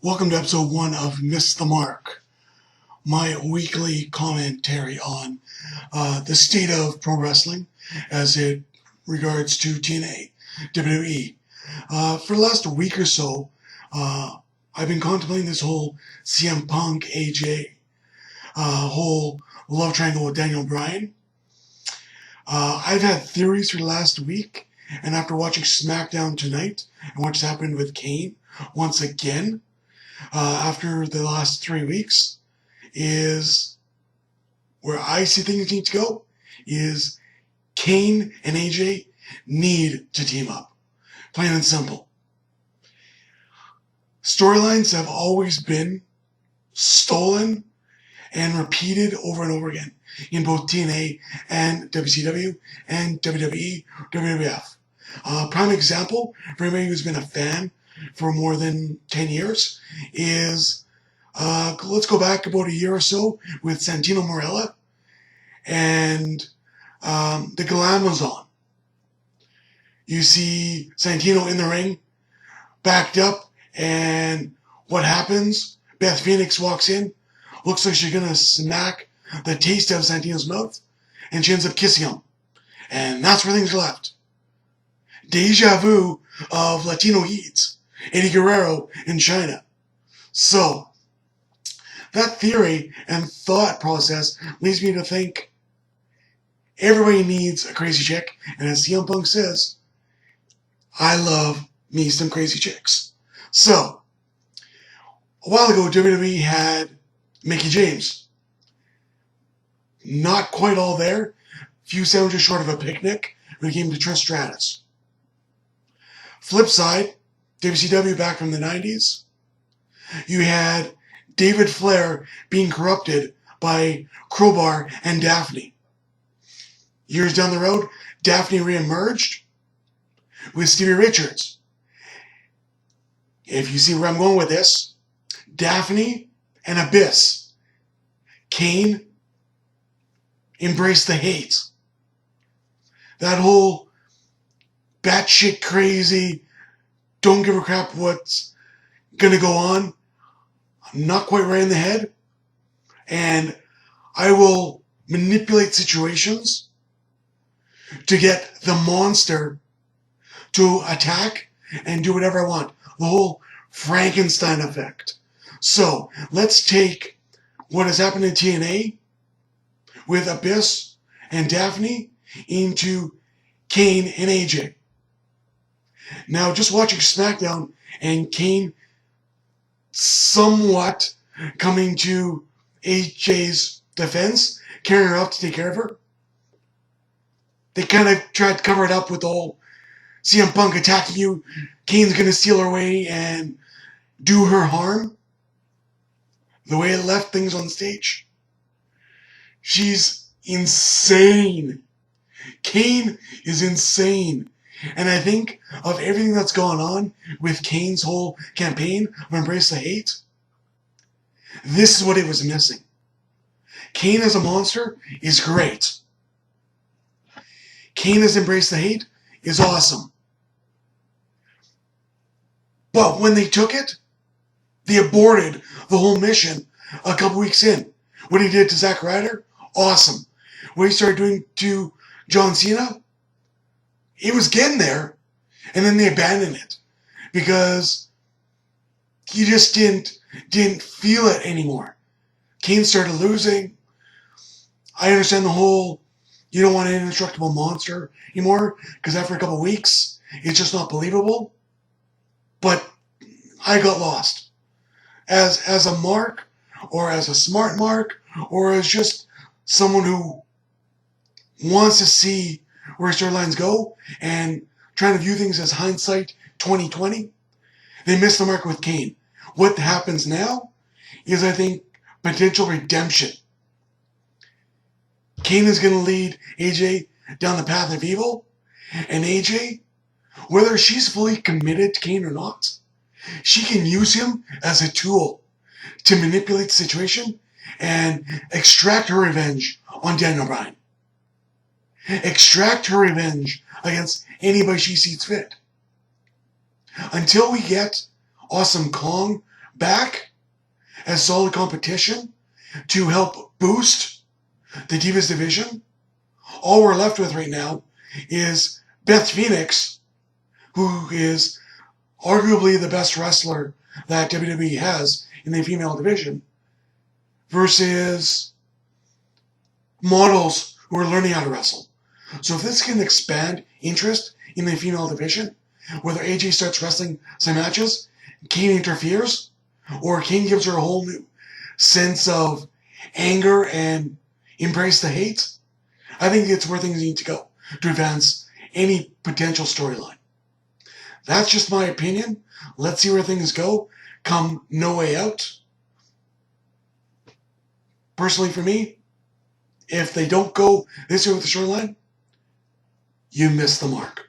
Welcome to episode 1 of Miss the Mark, my weekly commentary on the state of pro wrestling as it regards to TNA, WWE. For the last week or so, I've been contemplating this whole CM Punk, AJ, whole love triangle with Daniel Bryan. I've had theories for the last week, and after watching SmackDown tonight and what's happened with KANE once again, after the last 3 weeks, is where I see things need to go is KANE and AJ need to team up. Plain and simple. Storylines have always been stolen and repeated over and over again in both TNA and WCW and WWE, WWF. Prime example for anybody who's been a fan for more than 10 years is, let's go back about a year or so with Santino Marella and the Glamazon. You see Santino in the ring, backed up, and what happens? Beth Phoenix walks in, looks like she's going to smack the taste out of Santino's mouth, and she ends up kissing him. And that's where things are left. Deja vu of Latino heat. Eddie Guerrero in China. So, that theory and thought process leads me to think everybody needs a crazy chick, and as CM Punk says, I love me some crazy chicks. So, a while ago, WWE had Mickie James. Not quite all there. Few sandwiches short of a picnic when it came to Trish Stratus. Flip side, WCW back from the 90s. You had David Flair being corrupted by Crowbar and Daphne. Years down the road, Daphne reemerged with Stevie Richards. If you see where I'm going with this, Daphne and Abyss. KANE embraced the hate. That whole batshit crazy, don't give a crap what's gonna go on. I'm not quite right in the head. And I will manipulate situations to get the monster to attack and do whatever I want. The whole Frankenstein effect. So, let's take what has happened in TNA with Abyss and Daphne into KANE and AJ. Now, just watching SmackDown and KANE somewhat coming to AJ's defense, carrying her out to take care of her. They kind of tried to cover it up with the whole CM Punk attacking you, KANE's going to steal her away and do her harm. The way it left things on stage. She's insane. KANE is insane. And I think of everything that's gone on with KANE's whole campaign of Embrace the Hate, this is what it was missing. KANE as a monster is great. KANE as Embrace the Hate is awesome. But when they took it, they aborted the whole mission a couple weeks in. What he did to Zack Ryder, awesome. What he started doing to John Cena, he was getting there, and then they abandoned it because he just didn't feel it anymore. KANE started losing. I understand the whole, you don't want an indestructible monster anymore because after a couple weeks, it's just not believable. But I got lost. As a mark, or as a smart mark, or as just someone who wants to see where storylines go and trying to view things as hindsight 2020, they missed the mark with KANE. What happens now is, I think, potential redemption. KANE is going to lead AJ down the path of evil, and AJ, whether she's fully committed to KANE or not, she can use him as a tool to manipulate the situation and extract her revenge on Daniel Bryan. Extract her revenge against anybody she sees fit. Until we get Awesome Kong back as solid competition to help boost the Divas division, all we're left with right now is Beth Phoenix, who is arguably the best wrestler that WWE has in the female division, versus models who are learning how to wrestle. So if this can expand interest in the female division, whether AJ starts wrestling some matches, KANE interferes, or KANE gives her a whole new sense of anger and embrace the hate, I think it's where things need to go to advance any potential storyline. That's just my opinion. Let's see where things go come No Way Out. Personally, for me, if they don't go this way with the storyline, you miss the mark.